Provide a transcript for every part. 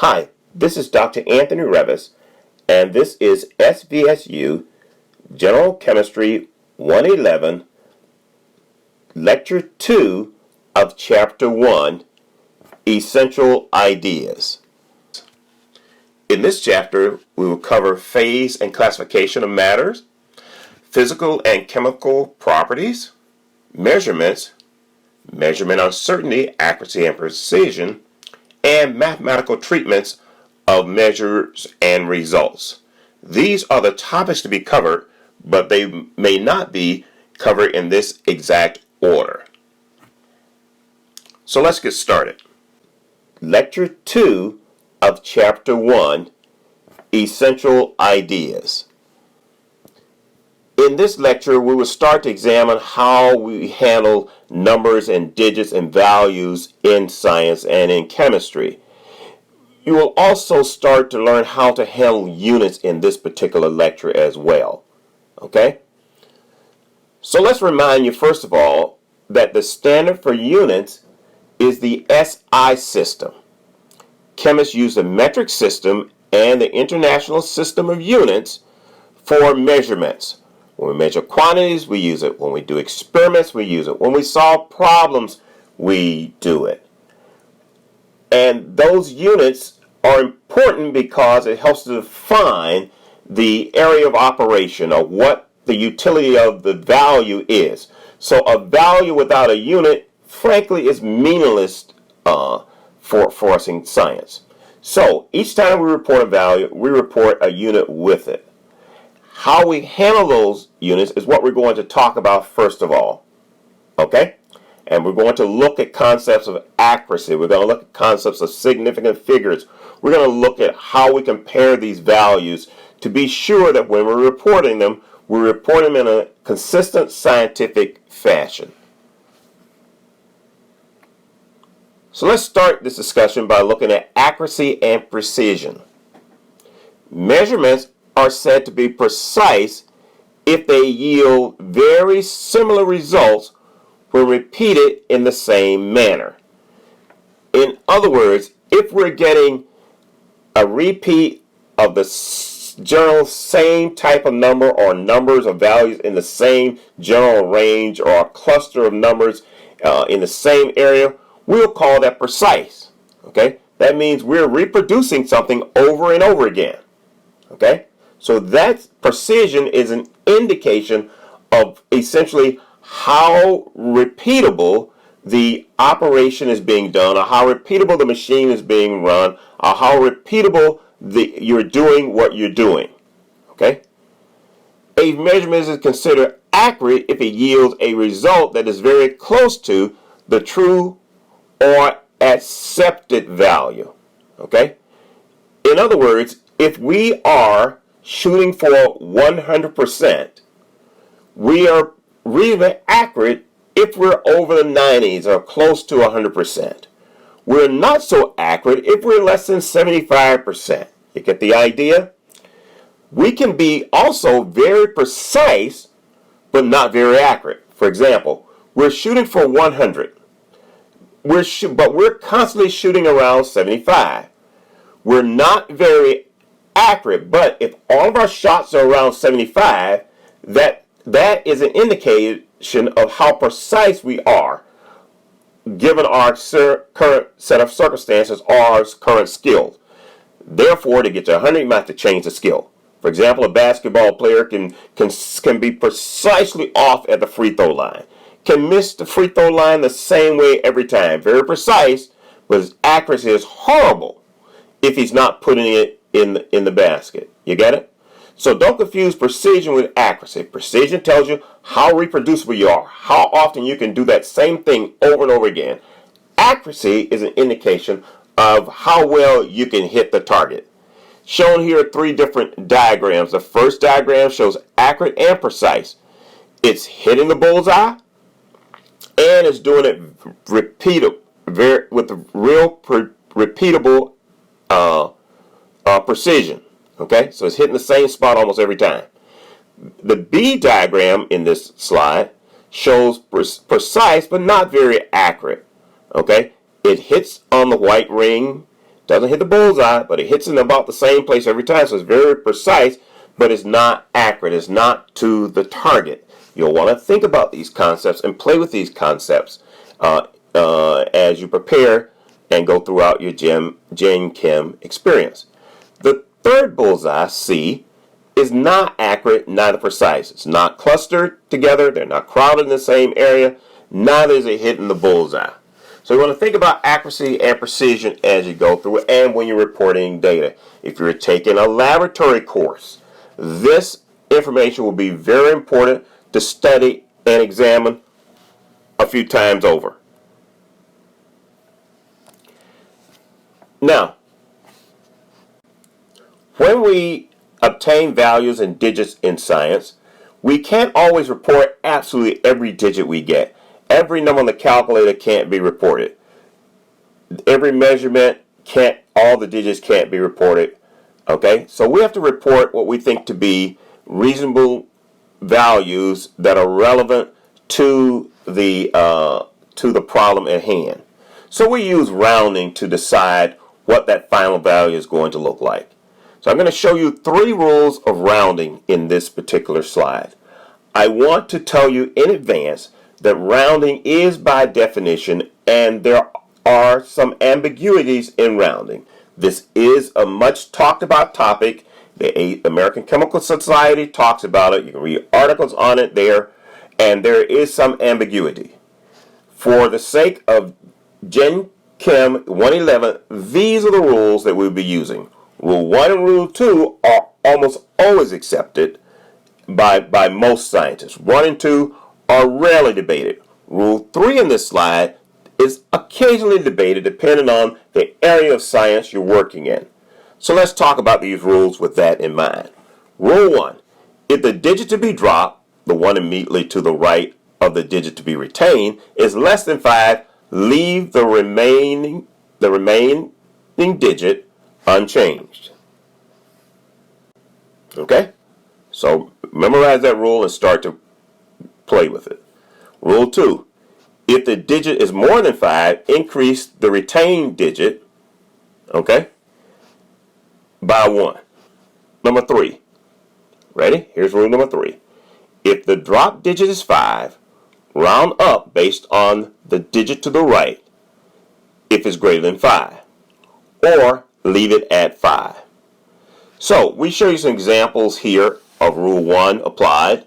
Hi, this is Dr. Anthony Revis, and this is SVSU General Chemistry 111, Lecture 2 of Chapter 1, Essential Ideas. In this chapter, we will cover phase and classification of matters, physical and chemical properties, measurements, measurement uncertainty, accuracy and precision, and mathematical treatments of measures and results. These are the topics to be covered, but they may not be covered in this exact order. So let's get started. Lecture 2 of Chapter 1, Essential Ideas. In this lecture, we will start to examine how we handle numbers and digits and values in science and in chemistry. You will also start to learn how to handle units in this particular lecture as well. Okay? So let's remind you first of all that the standard for units is the SI system. Chemists use the metric system and the international system of units for measurements. When we measure quantities, we use it. When we do experiments, we use it. When we solve problems, we do it. And those units are important because it helps to define the area of operation or what the utility of the value is. So a value without a unit, frankly, is meaningless for us in science. So each time we report a value, we report a unit with it. How we handle those units is what we're going to talk about first of all. Okay? And we're going to look at concepts of accuracy. We're going to look at concepts of significant figures. We're going to look at how we compare these values to be sure that when we're reporting them in a consistent scientific fashion. So let's start this discussion by looking at accuracy and precision. Measurements are said to be precise if they yield very similar results when repeated in the same manner. In other words, if we're getting a repeat of the general same type of number or numbers or values in the same general range or a cluster of numbers in the same area, we'll call that precise. Okay? That means we're reproducing something over and over again. Okay? So that precision is an indication of essentially how repeatable the operation is being done, or how repeatable the machine is being run, or how repeatable you're doing what you're doing. Okay? A measurement is considered accurate if it yields a result that is very close to the true or accepted value. Okay? In other words, if we are shooting for 100%, we are reasonably accurate if we're over the 90s or close to 100%. We're not so accurate if we're less than 75%. You get the idea? We can be also very precise, but not very accurate. For example, we're shooting for 100. But we're constantly shooting around 75. We're not very accurate, but if all of our shots are around 75, that is an indication of how precise we are given our current set of circumstances or our current skills. Therefore, to get to 100, you might have to change the skill. For example, a basketball player can be precisely off at the free throw line, can miss the free throw line the same way every time. Very precise, but his accuracy is horrible if he's not putting it in the basket. You get it? So don't confuse precision with accuracy. Precision tells you how reproducible you are, how often you can do that same thing over and over again. Accuracy is an indication of how well you can hit the target. Shown here are three different diagrams. The first diagram shows accurate and precise. It's hitting the bullseye and it's doing it with real repeatable precision. Okay, so it's hitting the same spot almost every time. The B diagram in this slide shows precise but not very accurate. Okay, it hits on the white ring Doesn't hit the bullseye, but it hits in about the same place every time. So it's very precise, but it's not accurate. It's not to the target. You'll want to think about these concepts and play with these concepts as you prepare and go throughout your CHEM experience. The third bullseye, C, is not accurate, neither precise. It's not clustered together. They're not crowded in the same area. Neither is it hitting the bullseye. So you want to think about accuracy and precision as you go through it and when you're reporting data. If you're taking a laboratory course, this information will be very important to study and examine a few times over. Now, when we obtain values and digits in science, we can't always report absolutely every digit we get. Every number on the calculator can't be reported. Every measurement can't, all the digits can't be reported. Okay, so we have to report what we think to be reasonable values that are relevant to the problem at hand. So we use rounding to decide what that final value is going to look like. So I'm going to show you 3 rules of rounding in this particular slide. I want to tell you in advance that rounding is by definition, and there are some ambiguities in rounding. This is a much talked about topic. The American Chemical Society talks about it. You can read articles on it there, and there is some ambiguity. For the sake of CHEM 111, these are the rules that we'll be using. Rule 1 and Rule 2 are almost always accepted by most scientists. 1 and 2 are rarely debated. Rule 3 in this slide is occasionally debated depending on the area of science you're working in. So let's talk about these rules with that in mind. Rule 1, if the digit to be dropped, the one immediately to the right of the digit to be retained, is less than 5, leave the remaining digit unchanged. Okay? So memorize that rule and start to play with it. Rule 2, if the digit is more than 5, increase the retained digit, okay, by 1. Number 3, ready? Here's rule number 3. If the drop digit is 5, round up based on the digit to the right if it's greater than 5, or leave it at 5. So we show you some examples here of Rule 1 applied,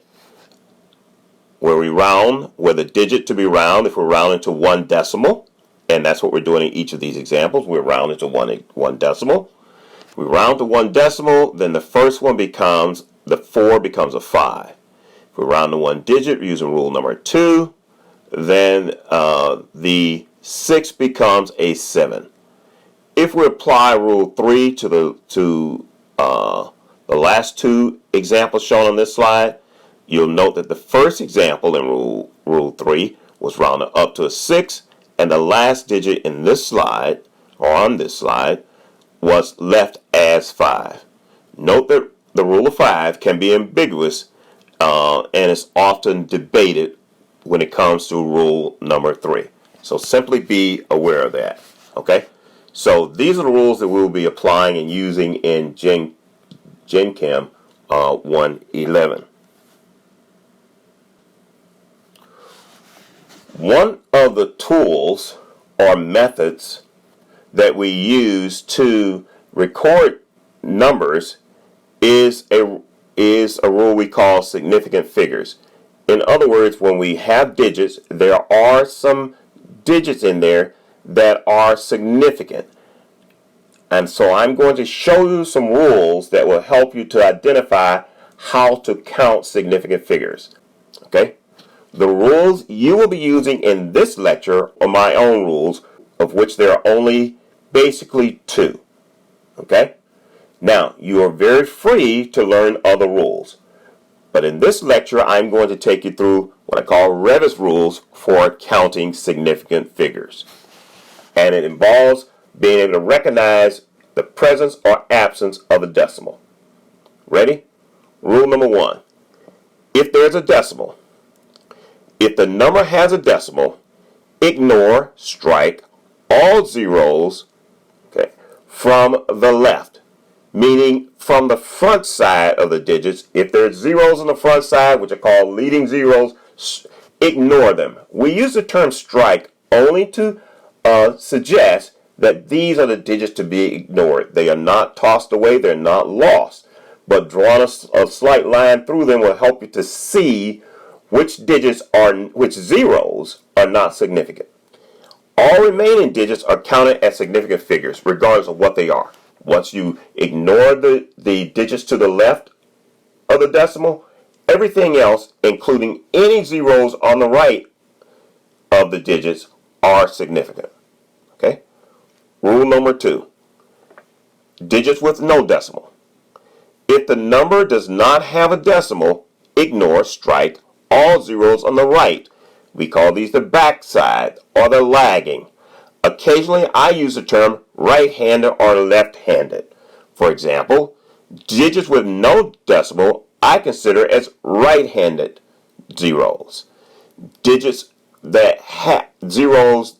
where we round, where the digit to be round, if we're rounding to 1 decimal, and that's what we're doing in each of these examples, we're rounding to one decimal. If we round to 1 decimal, then the first one becomes, the 4 becomes a 5. If we round to 1 digit, we're using rule number 2, then the 6 becomes a 7. If we apply rule 3 to the last 2 examples shown on this slide, you'll note that the first example in rule 3 was rounded up to a 6, and the last digit in this slide, or on this slide, was left as 5. Note that the rule of 5 can be ambiguous and is often debated when it comes to rule number 3. So simply be aware of that. Okay? So these are the rules that we'll be applying and using in CHEM 111. One of the tools or methods that we use to record numbers is a rule we call significant figures. In other words, when we have digits, there are some digits in there that are significant. And so I'm going to show you some rules that will help you to identify how to count significant figures. Okay? The rules you will be using in this lecture are my own rules, of which there are only basically 2. Okay? Now, you are very free to learn other rules. But in this lecture, I'm going to take you through what I call Revis rules for counting significant figures. And it involves being able to recognize the presence or absence of a decimal. Ready? Rule number 1. If there's a decimal, if the number has a decimal, ignore, strike all zeros, okay, from the left, meaning from the front side of the digits. If there's zeros on the front side, which are called leading zeros, ignore them. We use the term strike only to suggest that these are the digits to be ignored. They are not tossed away, they're not lost. But drawing a slight line through them will help you to see which zeros are not significant. All remaining digits are counted as significant figures, regardless of what they are. Once you ignore the digits to the left of the decimal, everything else, including any zeros on the right of the digits, are significant. Okay? Rule number 2. Digits with no decimal. If the number does not have a decimal, ignore, strike all zeros on the right. We call these the backside or the lagging. Occasionally, I use the term right-handed or left-handed. For example, digits with no decimal I consider as right-handed zeros. Digits that have zeros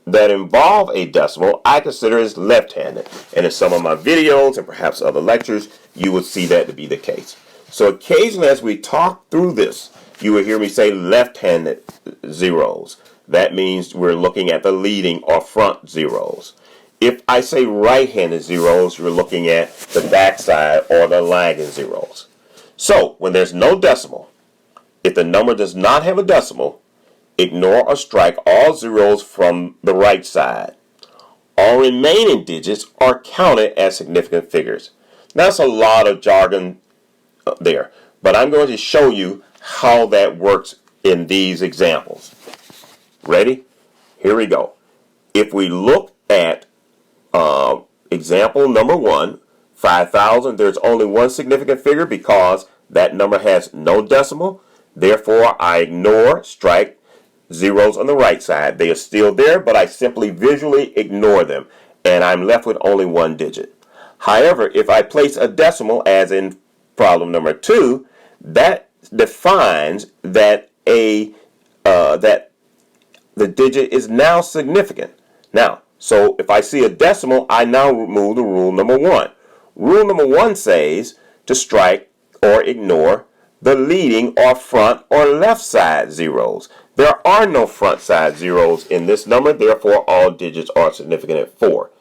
that involve a decimal I consider as left-handed. And in some of my videos and perhaps other lectures, you will see that to be the case. So occasionally as we talk through this, you will hear me say left-handed zeros. That means we're looking at the leading or front zeros. If I say right-handed zeros, you're looking at the backside or the lagging zeros. So when there's no decimal, if the number does not have a decimal, ignore or strike all zeros from the right side. All remaining digits are counted as significant figures. Now, that's a lot of jargon there, but I'm going to show you how that works in these examples. Ready? Here we go. If we look at example number 1, 5,000, there's only one significant figure because that number has no decimal. Therefore, I ignore, strike zeros on the right side. They are still there, but I simply visually ignore them, and I'm left with only one digit. However, if I place a decimal, as in problem number 2, that defines that that the digit is now significant. Now, so if I see a decimal, I now move to rule number 1. Rule number 1 says to strike or ignore the leading or front or left side zeros. There are no front side zeros in this number, therefore all digits are significant at 4.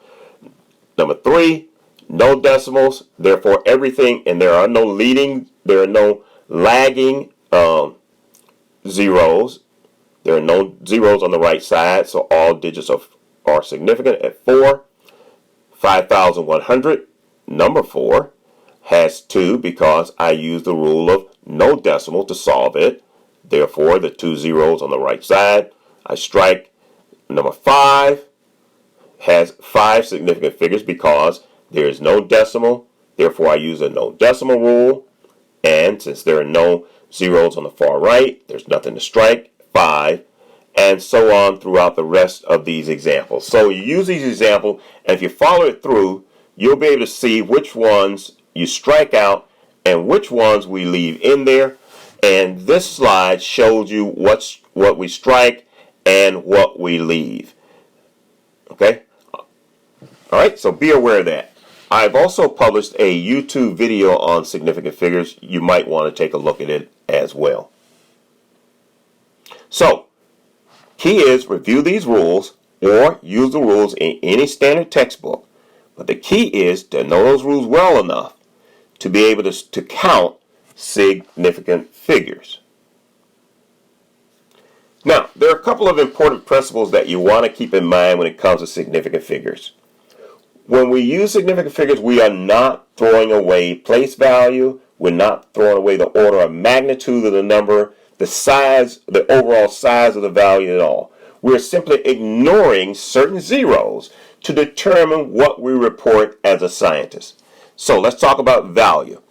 Number 3, no decimals, therefore everything, and there are no lagging zeros. There are no zeros on the right side, so all digits are significant at 4. 5,100, number 4, has 2 because I use the rule of no decimal to solve it. Therefore, the 2 zeros on the right side, I strike. Number 5 has 5 significant figures because there is no decimal. Therefore, I use a no decimal rule. And since there are no zeros on the far right, there's nothing to strike. 5. And so on throughout the rest of these examples. So you use these examples, and if you follow it through, you'll be able to see which ones you strike out and which ones we leave in there. And this slide shows you what we strike and what we leave. Okay? All right, so be aware of that. I've also published a YouTube video on significant figures. You might want to take a look at it as well. So, key is review these rules or use the rules in any standard textbook. But the key is to know those rules well enough to be able to count significant figures. Now, there are a couple of important principles that you want to keep in mind when it comes to significant figures. When we use significant figures, we are not throwing away place value. We're not throwing away the order of magnitude of the number, the size, the overall size of the value at all. We're simply ignoring certain zeros to determine what we report as a scientist. So let's talk about value.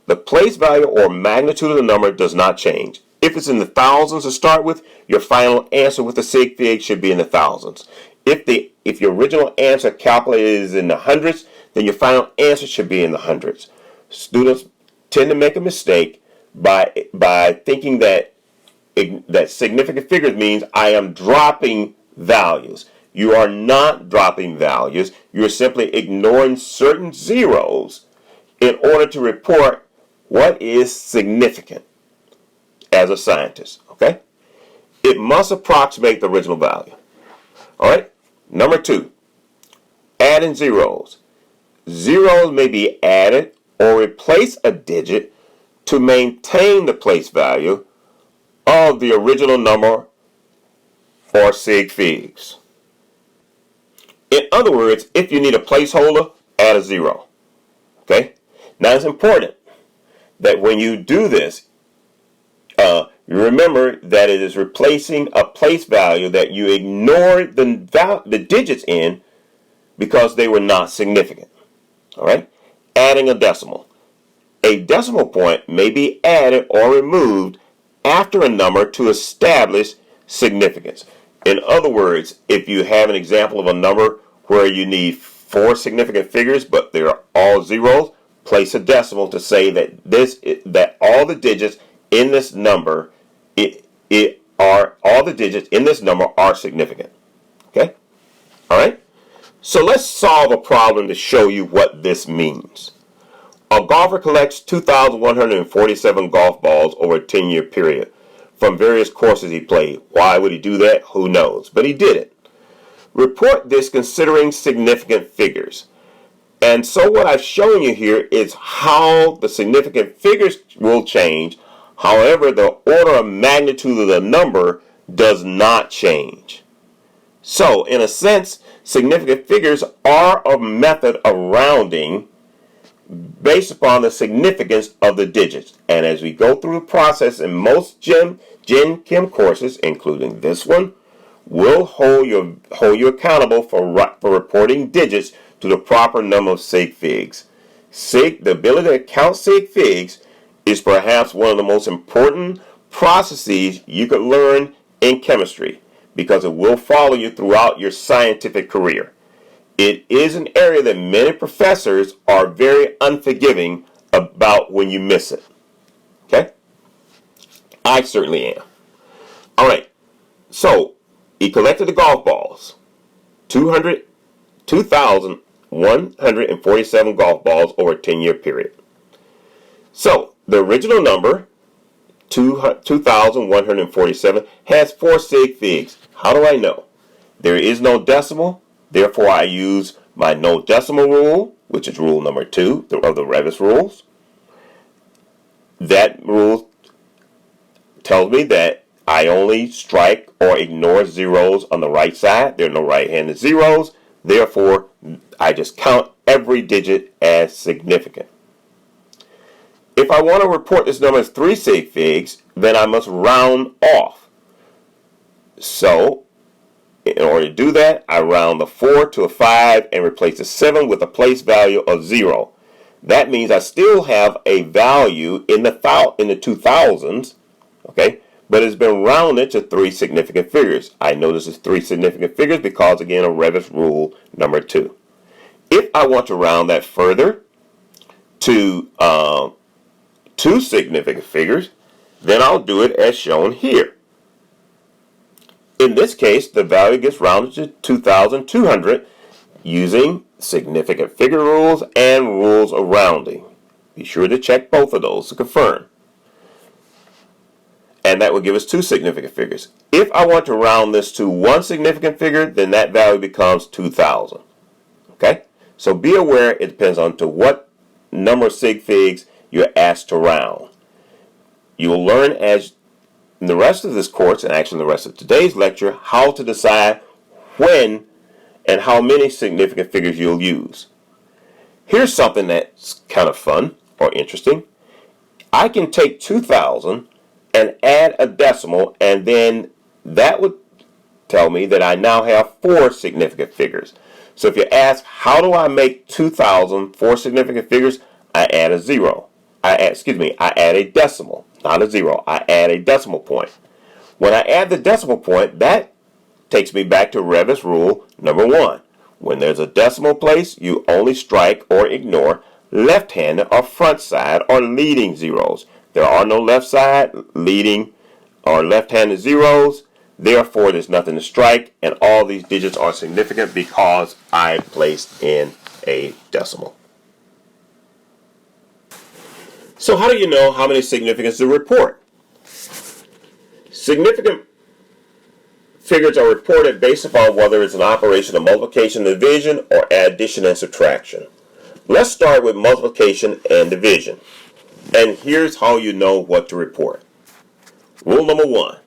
The place value or magnitude of the number does not change. If it's in the thousands to start with, your final answer with the sig fig should be in the thousands. If your original answer calculated is in the hundreds, then your final answer should be in the hundreds. Students tend to make a mistake by thinking that significant figures means I am dropping values. you are not dropping values. You're simply ignoring certain zeros in order to report what is significant as a scientist. Okay? It must approximate the original value. All right? Number 2, adding zeros. Zeros may be added or replace a digit to maintain the place value of the original number or sig figs. In other words, if you need a placeholder, add a 0. Okay? Now it's important that when you do this, you remember that it is replacing a place value that you ignored the digits in because they were not significant. All right? Adding a decimal. A decimal point may be added or removed after a number to establish significance. In other words, if you have an example of a number where you need 4 significant figures but they're all zeros, place a decimal to say that all the digits in this number are significant. Okay? All right? So let's solve a problem to show you what this means. A golfer collects 2,147 golf balls over a 10-year period from various courses he played. Why would he do that? Who knows? But he did it. Report this considering significant figures. And so what I've shown you here is how the significant figures will change. However, the order of magnitude of the number does not change. So, in a sense, significant figures are a method of rounding based upon the significance of the digits. And as we go through the process in most Gen Chem courses, including this one, we'll hold you accountable for reporting digits to the proper number of sig figs. The ability to count sig figs is perhaps one of the most important processes you could learn in chemistry because it will follow you throughout your scientific career. It is an area that many professors are very unforgiving about when you miss it. Okay? I certainly am. All right. So, he collected the golf balls. 2,147 golf balls over a 10-year period. So, the original number, 2,147, has 4 sig figs. How do I know? There is no decimal. Therefore, I use my no decimal rule, which is rule number 2 of the Revis rules. That rule tells me that I only strike or ignore zeros on the right side. There are no right-handed zeros. Therefore, I just count every digit as significant. If I want to report this number as 3 sig figs, then I must round off. So, in order to do that, I round the 4 to a 5 and replace the 7 with a place value of 0. That means I still have a value in the 2000s, okay, but it's been rounded to 3 significant figures. I know this is 3 significant figures because, again, of Revis rule number 2. If I want to round that further to 2 significant figures, then I'll do it as shown here. In this case, the value gets rounded to 2,200 using significant figure rules and rules of rounding. Be sure to check both of those to confirm. And that will give us 2 significant figures. If I want to round this to 1 significant figure, then that value becomes 2,000. Okay? So be aware it depends on to what number of sig figs you're asked to round. You will learn as in the rest of this course, and actually the rest of today's lecture, how to decide when and how many significant figures you'll use. Here's something that's kind of fun or interesting. I can take 2,000 and add a decimal, and then that would tell me that I now have 4 significant figures. So if you ask, how do I make 2,000 4 significant figures? I add a 0. I add a decimal, not a 0. I add a decimal point. When I add the decimal point, that takes me back to Revis rule number 1. When there's a decimal place, you only strike or ignore left-handed or front side or leading zeros. There are no left side, leading, or left-handed zeros. Therefore, there's nothing to strike, and all these digits are significant because I placed in a decimal. So how do you know how many significance to report? Significant figures are reported based upon whether it's an operation of multiplication and division or addition and subtraction. Let's start with multiplication and division. And here's how you know what to report. Rule number 1.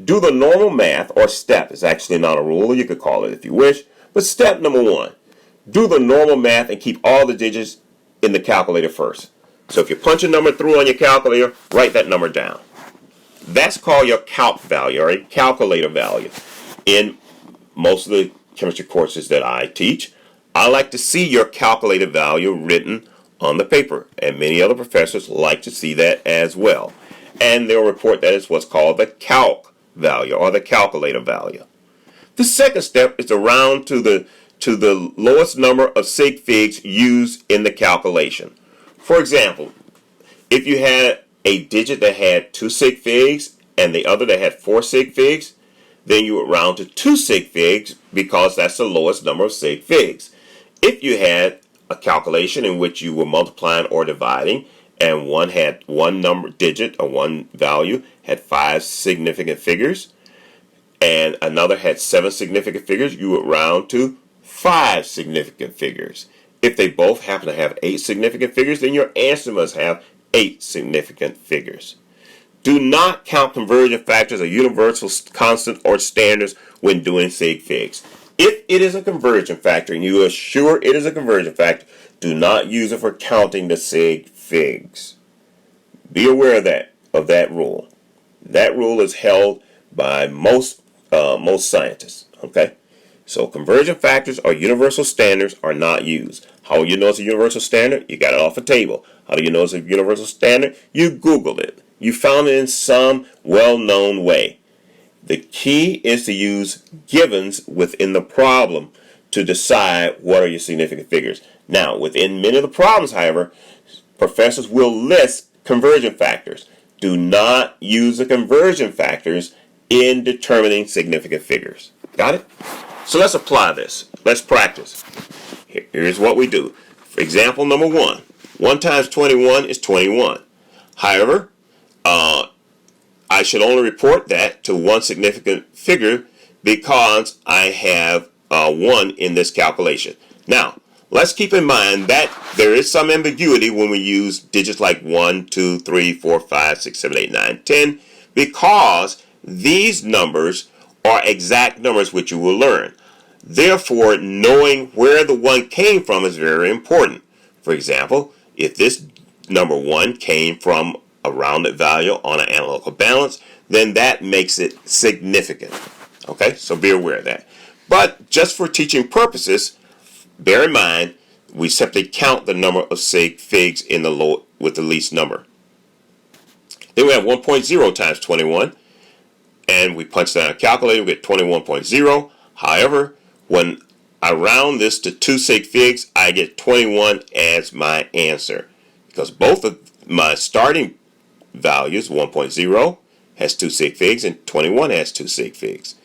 Do the normal math, or step. It's actually not a rule, you could call it if you wish. But step number 1. Do the normal math and keep all the digits in the calculator first. So if you punch a number through on your calculator, write that number down. That's called your calc value, or a calculator value. In most of the chemistry courses that I teach, I like to see your calculator value written on the paper, and many other professors like to see that as well. And they'll report that as what's called the calc value, or the calculator value. The second step is to round to the lowest number of sig figs used in the calculation. For example, if you had a digit that had 2 sig figs and the other that had 4 sig figs, then you would round to 2 sig figs because that's the lowest number of sig figs. If you had a calculation in which you were multiplying or dividing, and one had one number digit or one value had 5 significant figures, and another had 7 significant figures, you would round to 5 significant figures. If they both happen to have 8 significant figures, then your answer must have 8 significant figures. Do not count conversion factors or universal constant or standards when doing sig figs. If it is a conversion factor and you are sure it is a conversion factor, do not use it for counting the sig figs. Be aware of that rule. That rule is held by most scientists. Okay, so conversion factors or universal standards are not used. How do you know it's a universal standard? You got it off a table. How do you know it's a universal standard? You Googled it. You found it in some well-known way. The key is to use givens within the problem to decide what are your significant figures. Now, within many of the problems, however, professors will list conversion factors. Do not use the conversion factors in determining significant figures. Got it? So let's apply this. Let's practice. Here's what we do. For example number 1. 1 times 21 is 21. However, I should only report that to one significant figure because I have 1 in this calculation. Now, let's keep in mind that there is some ambiguity when we use digits like 1, 2, 3, 4, 5, 6, 7, 8, 9, 10, because these numbers are exact numbers which you will learn. Therefore, knowing where the 1 came from is very important. For example, if this number 1 came from a rounded value on an analytical balance, then that makes it significant. Okay, so be aware of that. But just for teaching purposes, bear in mind, we simply count the number of sig figs in the with the least number. Then we have 1.0 times 21, and we punch that in a calculator, we get 21.0. However, when I round this to 2 sig figs, I get 21 as my answer, because both of my starting values, 1.0 has 2 sig figs and 21 has 2 sig figs.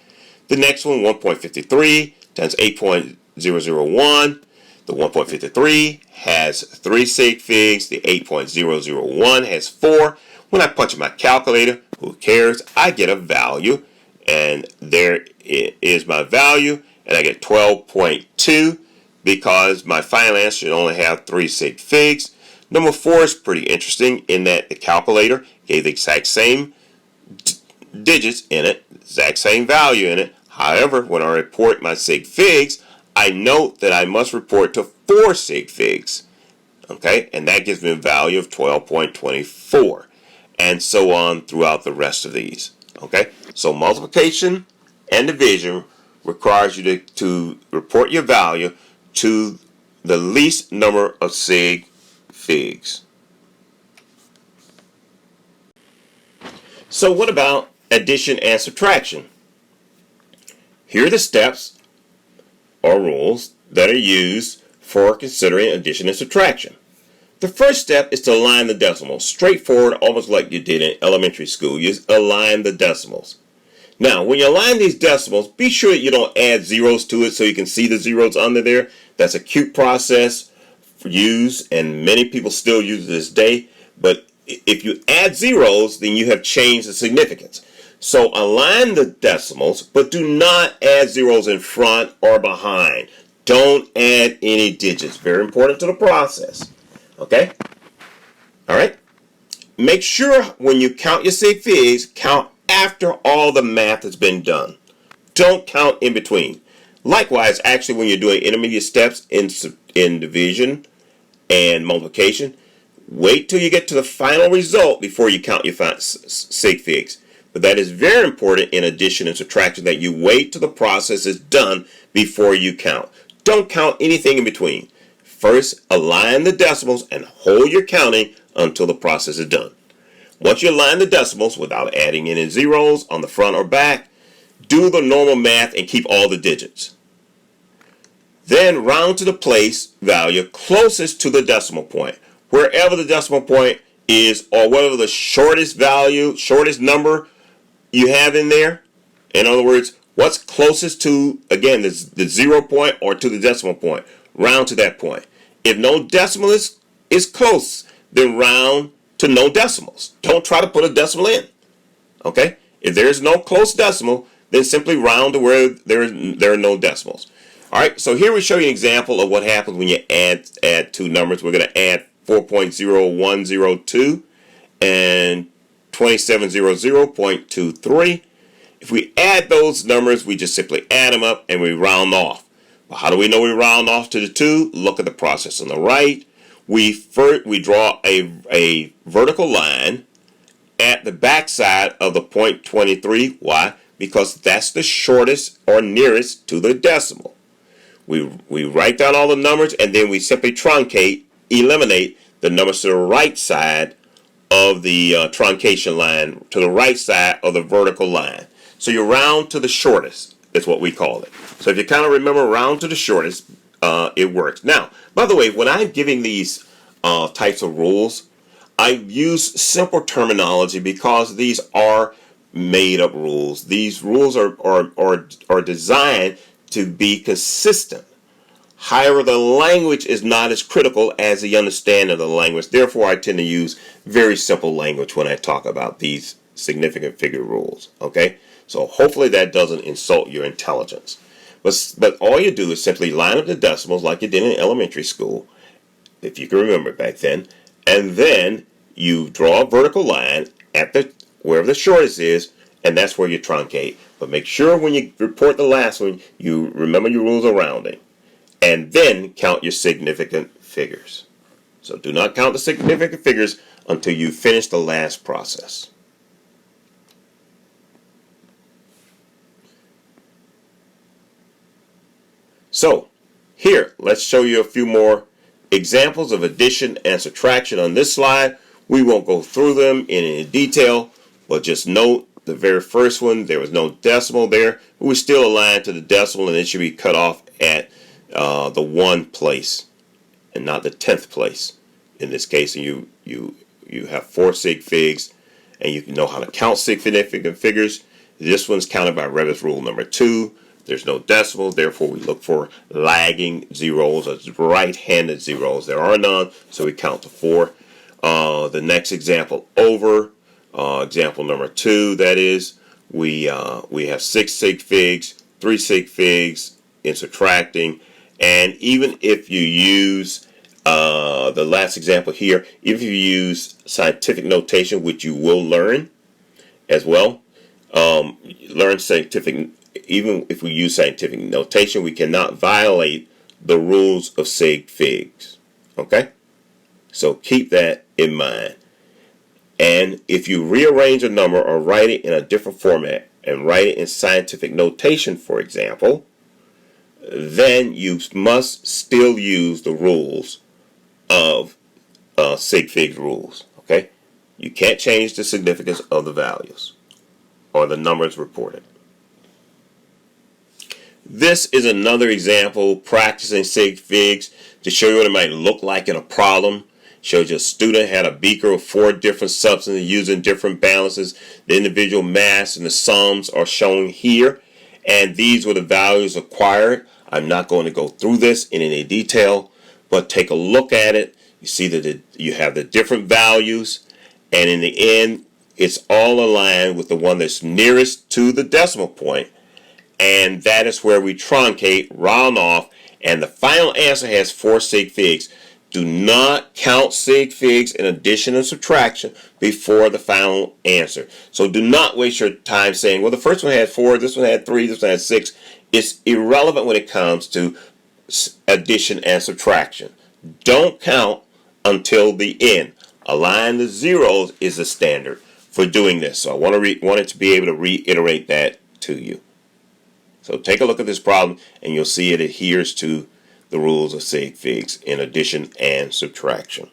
The next one, 1.53 times 8.001. The 1.53 has 3 sig figs. The 8.001 has 4. When I punch in my calculator, who cares? I get a value, and there is my value, and I get 12.2 because my final answer should only have 3 sig figs. Number 4 is pretty interesting in that the calculator gave the exact same digits in it, exact same value in it. However, when I report my sig figs, I note that I must report to 4 sig figs. Okay, and that gives me a value of 12.24, and so on throughout the rest of these. Okay, so multiplication and division requires you to report your value to the least number of sig figs. So what about addition and subtraction? Here are the steps or rules that are used for considering addition and subtraction. The first step is to align the decimals. Straightforward, almost like you did in elementary school. You align the decimals. Now, when you align these decimals, be sure that you don't add zeros to it so you can see the zeros under there. That's a cute process for use, and many people still use it to this day. But if you add zeros, then you have changed the significance. So align the decimals, but do not add zeros in front or behind. Don't add any digits. Very important to the process. Okay? All right? Make sure when you count your sig figs, count after all the math has been done. Don't count in between. Likewise, actually, when you're doing intermediate steps in division and multiplication, wait till you get to the final result before you count your sig figs. But that is very important in addition and subtraction, that you wait till the process is done before you count. Don't count anything in between. First, align the decimals and hold your counting until the process is done. Once you align the decimals without adding any zeros on the front or back, do the normal math and keep all the digits. Then round to the place value closest to the decimal point. Wherever the decimal point is, or whatever the shortest value, shortest number you have in there. In other words, what's closest to, again, the 0 point or to the decimal point. Round to that point. If no decimal is close, then round to no decimals. Don't try to put a decimal in. Okay? If there is no close decimal, then simply round to where there are no decimals. All right, so here we show you an example of what happens when you add two numbers. We're going to add 4.0102 and 2700.23. If we add those numbers, we just simply add them up and we round off. Well, how do we know we round off to the 2? Look at the process on the right. We draw a vertical line at the backside of the 0.23. Why? Because that's the shortest or nearest to the decimal. We write down all the numbers and then we simply eliminate the numbers to the right side of the truncation line, to the right side of the vertical line. So you round to the shortest, is what we call it. So if you kind of remember, round to the shortest, it works. Now, by the way, when I'm giving these types of rules, I use simple terminology because these are made up rules. These rules are designed to be consistent. However, the language is not as critical as the understanding of the language. Therefore, I tend to use very simple language when I talk about these significant figure rules. Okay? So hopefully that doesn't insult your intelligence. But all you do is simply line up the decimals like you did in elementary school, if you can remember back then, and then you draw a vertical line at wherever the shortest is, and that's where you truncate. But make sure when you report the last one, you remember your rules of rounding. And then count your significant figures. So do not count the significant figures until you finish the last process. So here, let's show you a few more examples of addition and subtraction on this slide. We won't go through them in any detail, but just note the very first one, there was no decimal there. But we still aligned to the decimal, and it should be cut off at the 1 place and not the 10th place in this case. And you have 4 sig figs, and you can know how to count significant figures. This one's counted by Revis rule number 2. There's no decimal, therefore we look for lagging zeros or right-handed zeros. There are none, so we count to 4. The next example over, example number 2, that is, we have 6 sig figs, 3 sig figs in subtracting. And even if you use the last example here, if you use scientific notation, which you will learn as well, even if we use scientific notation, we cannot violate the rules of sig figs. Okay? So keep that in mind. And if you rearrange a number or write it in a different format and write it in scientific notation, for example, then you must still use the rules of sig figs rules. Okay? You can't change the significance of the values or the numbers reported. This is another example practicing sig figs to show you what it might look like in a problem. Shows you a student had a beaker of 4 different substances using different balances. The individual mass and the sums are shown here, and these were the values acquired. I'm not going to go through this in any detail, but take a look at it. You see that you have the different values, and in the end, it's all aligned with the one that's nearest to the decimal point, and that is where we truncate, round off, and the final answer has 4 sig figs. Do not count sig figs in addition and subtraction before the final answer. So do not waste your time saying, well, the first one had 4, this one had 3, this one had 6. It's irrelevant when it comes to addition and subtraction. Don't count until the end. Align the zeros is the standard for doing this. So I wanted to be able to reiterate that to you. So take a look at this problem and you'll see it adheres to the rules of sig figs in addition and subtraction.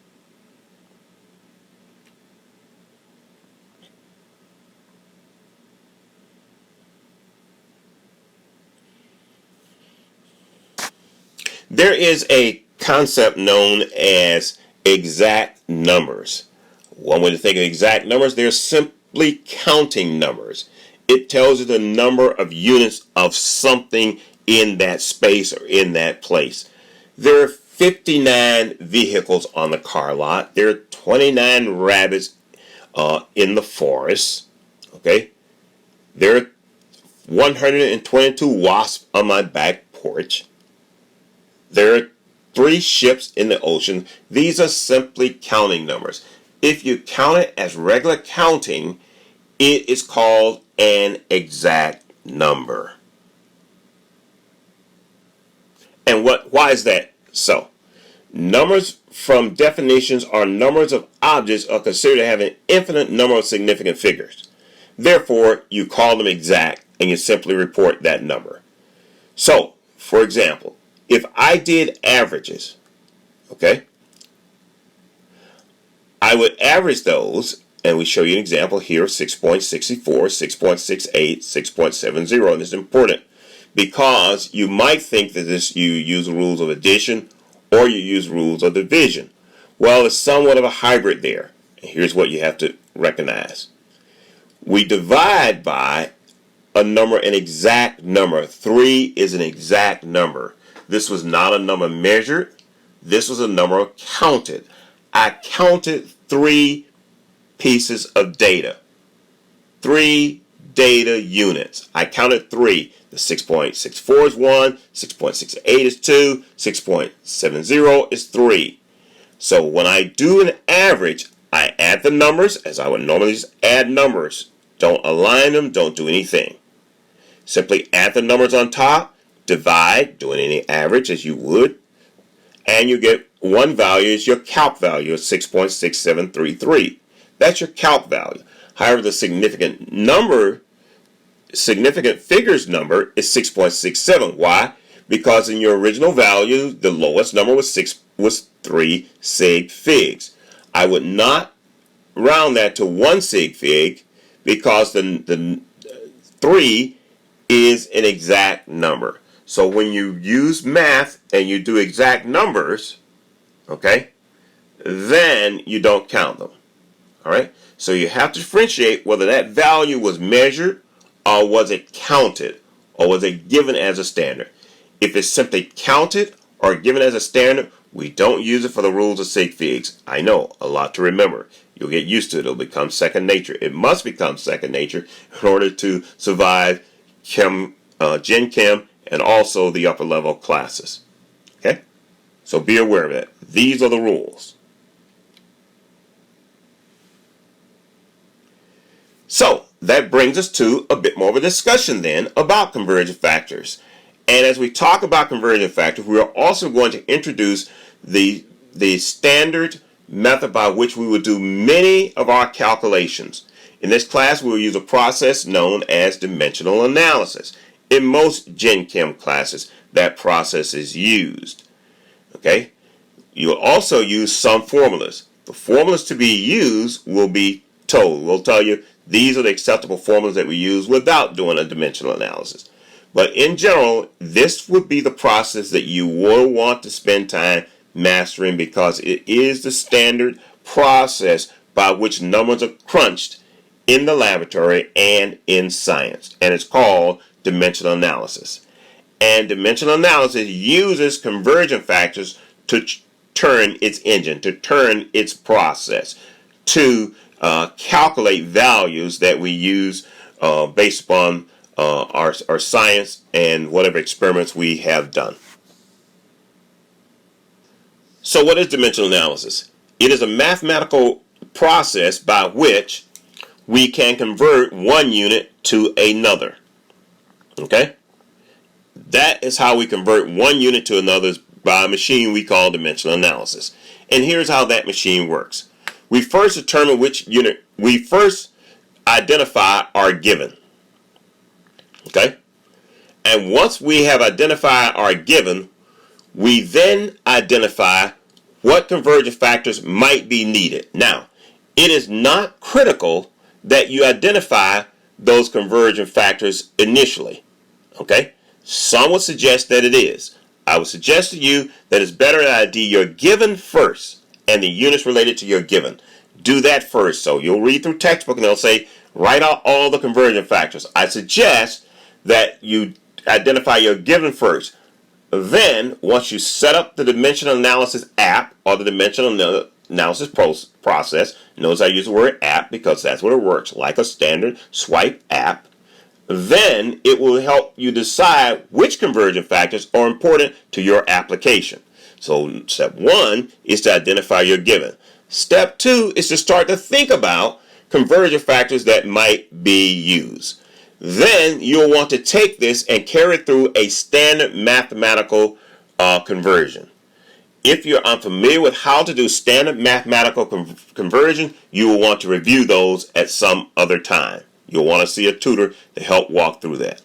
There is a concept known as exact numbers. One way to think of exact numbers, they're simply counting numbers. It tells you the number of units of something in that space or in that place. There are 59 vehicles on the car lot. There are 29 rabbits in the forest. Okay. There are 122 wasps on my back porch. There are 3 ships in the ocean. These are simply counting numbers. If you count it as regular counting, it is called an exact number. And why is that so? Numbers from definitions are numbers of objects are considered to have an infinite number of significant figures. Therefore, you call them exact and you simply report that number. So, for example, if I did averages, okay, I would average those, and we show you an example here, 6.64, 6.68, 6.70, and it's important because you might think that you use rules of addition or you use rules of division. Well, it's somewhat of a hybrid there. And here's what you have to recognize. We divide by a number, an exact number. 3 is an exact number. This was not a number measured. This was a number counted. I counted 3 pieces of data. 3 data units. I counted 3. The 6.64 is 1, 6.68 is 2, 6.70 is 3. So when I do an average, I add the numbers as I would normally just add numbers. Don't align them, don't do anything. Simply add the numbers on top, divide, doing any average as you would, and you get one value is your calc value of 6.6733. That's your calc value. However, the significant figures number is 6.67. Why? Because in your original value, the lowest number was 3 sig figs. I would not round that to 1 sig fig because the 3 is an exact number. So when you use math and you do exact numbers, okay, then you don't count them. All right? So you have to differentiate whether that value was measured or was it counted or was it given as a standard. If it's simply counted or given as a standard, we don't use it for the rules of sig figs. I know, a lot to remember. You'll get used to it. It'll become second nature. It must become second nature in order to survive Gen Chem and also the upper level classes. Okay? So be aware of that. These are the rules. So that brings us to a bit more of a discussion then about convergent factors. And as we talk about convergent factors, we are also going to introduce the standard method by which we will do many of our calculations. In this class, we will use a process known as dimensional analysis. In most Gen Chem classes, that process is used. Okay? You'll also use some formulas. The formulas to be used will be told. We'll tell you these are the acceptable formulas that we use without doing a dimensional analysis. But in general, this would be the process that you will want to spend time mastering because it is the standard process by which numbers are crunched in the laboratory and in science, and it's called dimensional analysis. And dimensional analysis uses conversion factors to turn its engine, to turn its process, to calculate values that we use based upon our science and whatever experiments we have done. So what is dimensional analysis? It is a mathematical process by which we can convert one unit to another. Okay? That is how we convert one unit to another by a machine we call dimensional analysis. And here's how that machine works. We first determine which unit, we first identify our given. Okay? And once we have identified our given, we then identify what convergence factors might be needed. Now, it is not critical that you identify those convergence factors initially. Okay? Some would suggest that it is. I would suggest to you that it's better to ID your given first and the units related to your given. Do that first. So you'll read through textbook and they'll say, write out all the convergence factors. I suggest that you identify your given first. Then, once you set up the dimensional analysis app or the dimensional analysis process, notice I use the word app because that's what it works, like a standard swipe app, then it will help you decide which convergence factors are important to your application. So step 1 is to identify your given. Step 2 is to start to think about convergence factors that might be used. Then you'll want to take this and carry it through a standard mathematical conversion. If you're unfamiliar with how to do standard mathematical conversion, you will want to review those at some other time. You'll want to see a tutor to help walk through that.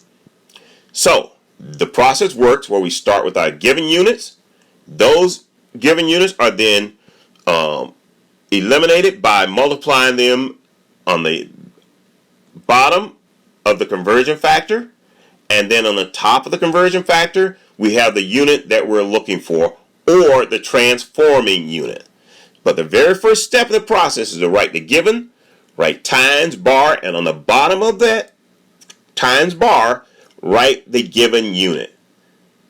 So the process works where we start with our given units. Those given units are then eliminated by multiplying them on the bottom of the conversion factor, and then on the top of the conversion factor we have the unit that we're looking for, or the transforming unit. But the very first step of the process is to write the given, write times bar, and on the bottom of that times bar write the given unit.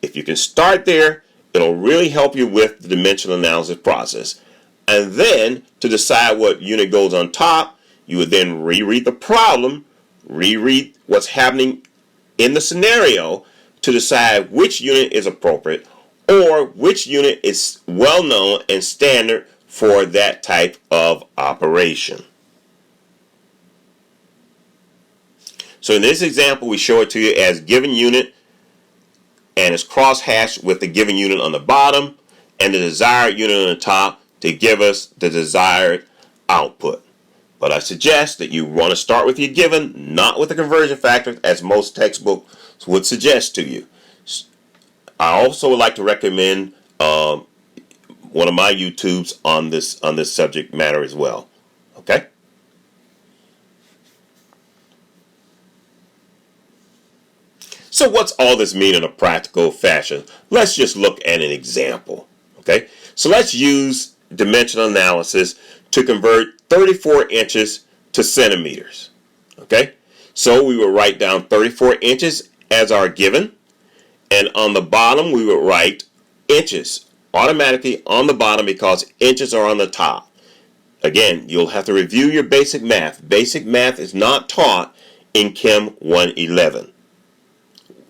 If you can start there, it'll really help you with the dimensional analysis process. And then to decide what unit goes on top, you would then reread the problem, reread what's happening in the scenario to decide which unit is appropriate or which unit is well known and standard for that type of operation. So in this example, we show it to you as given unit, and it's cross-hatched with the given unit on the bottom and the desired unit on the top to give us the desired output. But I suggest that you want to start with your given, not with the conversion factors, as most textbooks would suggest to you. I also would like to recommend one of my YouTubes on this subject matter as well. Okay? So what's all this mean in a practical fashion? Let's just look at an example. Okay? So let's use dimensional analysis to convert 34 inches to centimeters. Okay? So we will write down 34 inches as our given, and on the bottom we will write inches automatically on the bottom because inches are on the top. Again, you'll have to review your basic math. Basic math is not taught in Chem 111.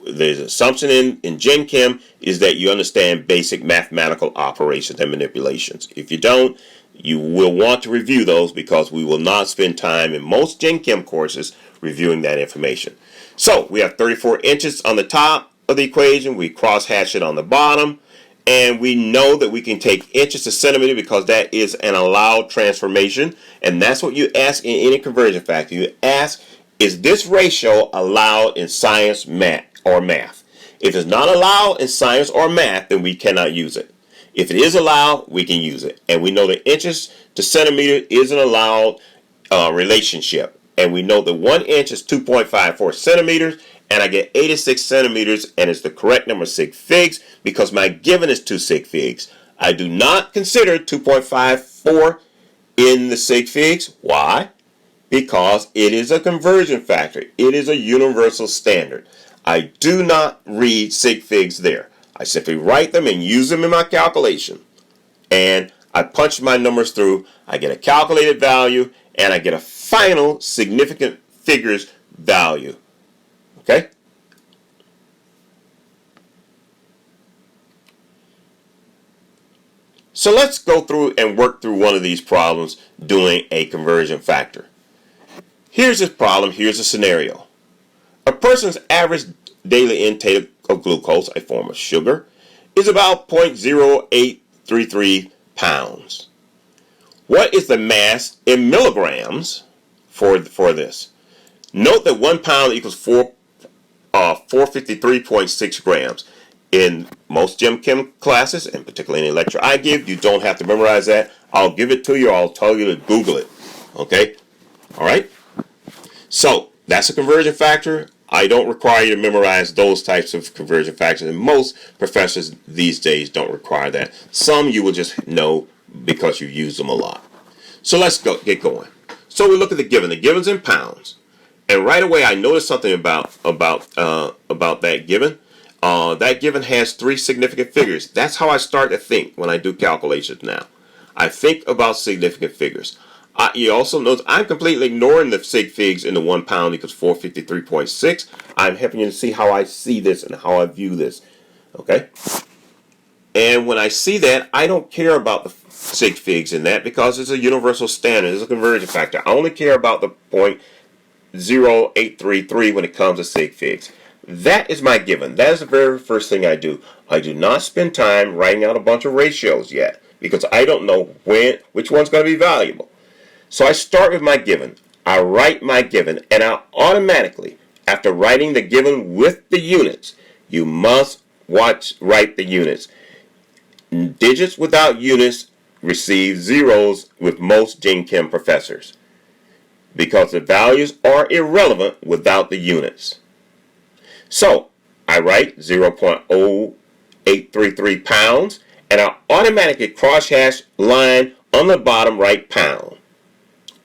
The assumption in Gen Chem is that you understand basic mathematical operations and manipulations. If you don't, you will want to review those because we will not spend time in most Gen Chem courses reviewing that information. So we have 34 inches on the top of the equation. We cross-hatch it on the bottom. And we know that we can take inches to centimeter because that is an allowed transformation. And that's what you ask in any conversion factor. You ask, is this ratio allowed in science, math, or math? If it's not allowed in science or math, then we cannot use it. If it is allowed, we can use it. And we know that inches to centimeter is an allowed relationship. And we know that 1 inch is 2.54 centimeters. And I get 86 centimeters, and it's the correct number of sig figs because my given is 2 sig figs. I do not consider 2.54 in the sig figs. Why? Because it is a conversion factor. It is a universal standard. I do not read sig figs there. I simply write them and use them in my calculation. And I punch my numbers through. I get a calculated value and I get a final significant figures value. Okay? So let's go through and work through one of these problems doing a conversion factor. Here's this problem, here's a scenario. A person's average daily intake of glucose, a form of sugar, is about 0.0833 pounds. What is the mass in milligrams for this? Note that 1 pound equals 453.6 grams. In most Chem classes, and particularly in the lecture I give, you don't have to memorize that. I'll give it to you, or I'll tell you to Google it. Okay? All right? So, that's a conversion factor. I don't require you to memorize those types of conversion factors, and most professors these days don't require that. Some you will just know because you use them a lot. So let's get going. So we look at the given. The given's in pounds, and right away I noticed something about that given. That given has 3 significant figures. That's how I start to think when I do calculations now. I think about significant figures. You also notice I'm completely ignoring the sig figs in the 1 pound equals 453.6. I'm helping you to see how I see this and how I view this. Okay? And when I see that, I don't care about the sig figs in that because it's a universal standard. It's a conversion factor. I only care about the 0.0833 when it comes to sig figs. That is my given. That is the very first thing I do. I do not spend time writing out a bunch of ratios yet because I don't know which one's going to be valuable. So I start with my given. I write my given, and I automatically, after writing the given with the units, you must write the units. Digits without units receive zeros with most Gen Chem professors because the values are irrelevant without the units. So, I write 0.0833 pounds, and I automatically cross-hash line on the bottom write pound.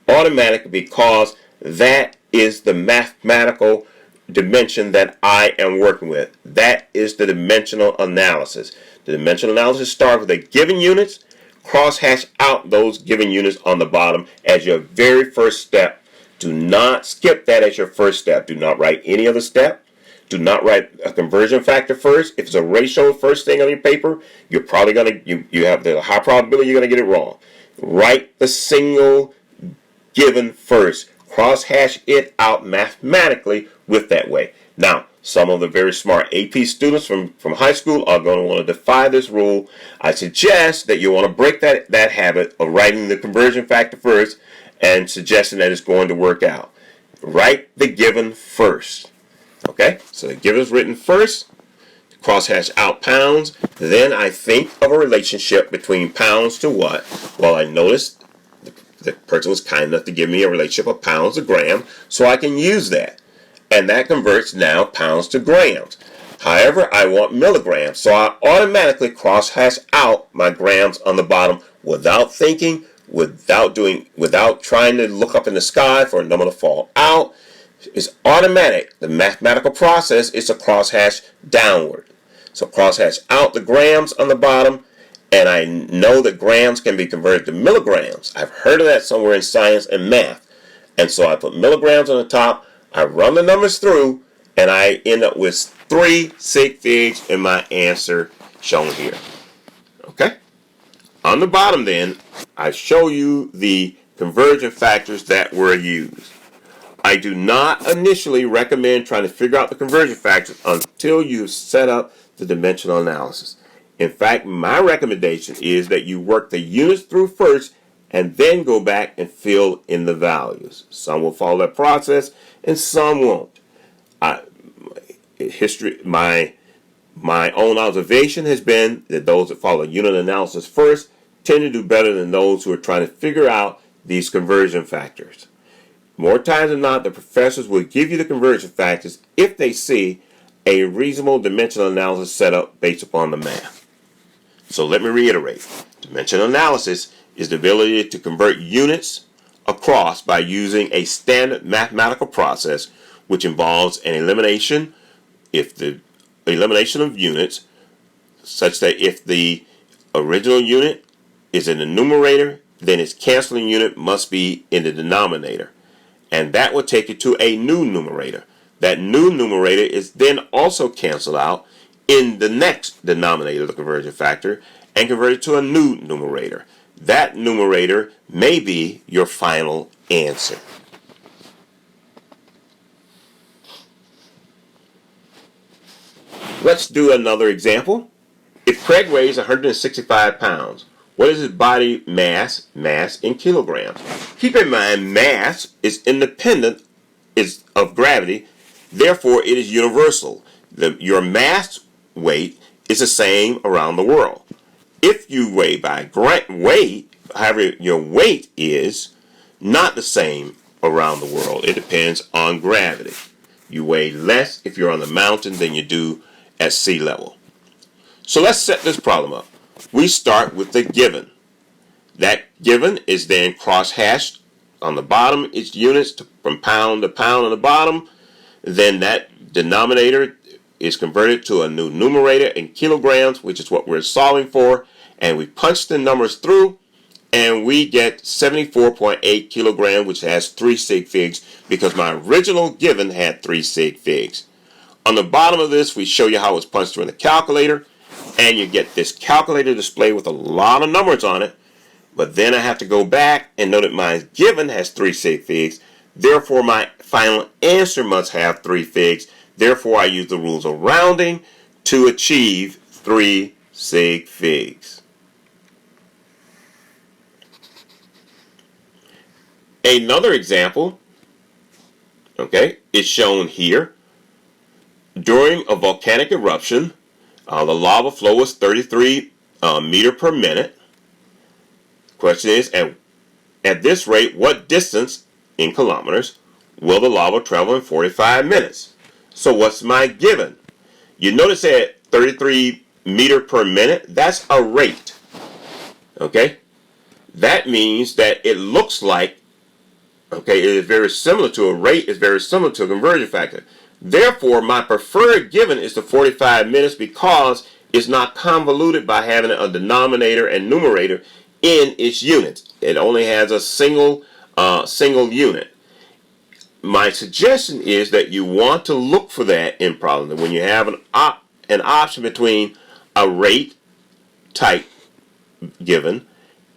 Automatic because that is the mathematical dimension that I am working with. That is the dimensional analysis. The dimensional analysis starts with the given units, cross-hash out those given units on the bottom as your very first step. Do not skip that as your first step. Do not write any other step. Do not write a conversion factor first. If it's a ratio first thing on your paper, you're probably going to, you have the high probability you're going to get it wrong. Write the single given first. Cross-hash it out mathematically with that way. Now, some of the very smart AP students from high school are going to want to defy this rule. I suggest that you want to break that habit of writing the conversion factor first and suggesting that it's going to work out. Write the given first. Okay, so the given is written first, cross-hash out pounds, then I think of a relationship between pounds to what? Well, I noticed the person was kind enough to give me a relationship of pounds to gram, so I can use that. And that converts now pounds to grams. However, I want milligrams, so I automatically cross-hash out my grams on the bottom without thinking, without trying to look up in the sky for a number to fall out. It's automatic. The mathematical process is a cross-hash downward. So cross-hash out the grams on the bottom, and I know that grams can be converted to milligrams. I've heard of that somewhere in science and math. And so I put milligrams on the top, I run the numbers through, and I end up with 3 sig figs in my answer shown here. Okay? On the bottom then, I show you the conversion factors that were used. I do not initially recommend trying to figure out the conversion factors until you've set up the dimensional analysis. In fact, my recommendation is that you work the units through first and then go back and fill in the values. Some will follow that process and some won't. My own observation has been that those that follow unit analysis first tend to do better than those who are trying to figure out these conversion factors. More times than not, the professors will give you the conversion factors if they see a reasonable dimensional analysis set up based upon the math. So let me reiterate. Dimensional analysis is the ability to convert units across by using a standard mathematical process which involves an elimination of units, such that if the original unit is in the numerator, then its canceling unit must be in the denominator. And that will take you to a new numerator. That new numerator is then also canceled out in the next denominator of the conversion factor and converted to a new numerator. That numerator may be your final answer. Let's do another example. If Craig weighs 165 pounds, what is his body mass in kilograms? Keep in mind, mass is independent of gravity, therefore it is universal. Your mass weight is the same around the world. If you weigh by weight, however, your weight is not the same around the world. It depends on gravity. You weigh less if you're on the mountain than you do at sea level. So let's set this problem up. We start with the given. That given is then cross-hashed. On the bottom, it's units from pound to pound on the bottom. Then that denominator is converted to a new numerator in kilograms, which is what we're solving for. And we punch the numbers through, and we get 74.8 kilograms, which has 3 sig figs, because my original given had 3 sig figs. On the bottom of this, we show you how it's punched through in the calculator, and you get this calculator display with a lot of numbers on it. But then I have to go back and know that my given has 3 sig figs. Therefore, my final answer must have 3 figs. Therefore, I use the rules of rounding to achieve 3 sig figs. Another example, is shown here. During a volcanic eruption, the lava flow was 33 meter per minute. Question is, at this rate, what distance in kilometers will the lava travel in 45 minutes? So what's my given? You notice that 33 meter per minute, that's a rate. That means that it looks like, it is very similar to a rate, is very similar to a conversion factor. Therefore, my preferred given is the 45 minutes because it's not convoluted by having a denominator and numerator in its units. It only has a single unit. My suggestion is that you want to look for that in problems. When you have an option between a rate type given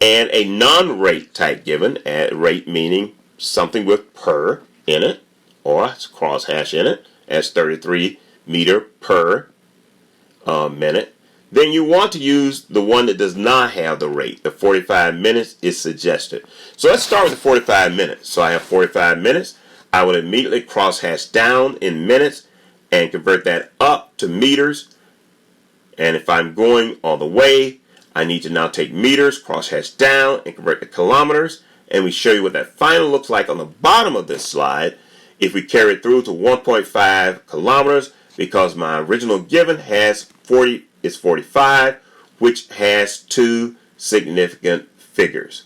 and a non-rate type given, rate meaning something with per in it, or crosshash in it, as 33 meter per minute, then you want to use the one that does not have the rate. The 45 minutes is suggested. So let's start with the 45 minutes. So I have 45 minutes. I would immediately crosshash down in minutes and convert that up to meters. And if I'm going all the way, I need to now take meters, crosshash down, and convert to kilometers. And we show you what that final looks like on the bottom of this slide if we carry it through to 1.5 kilometers, because my original given is 45, which has 2 significant figures.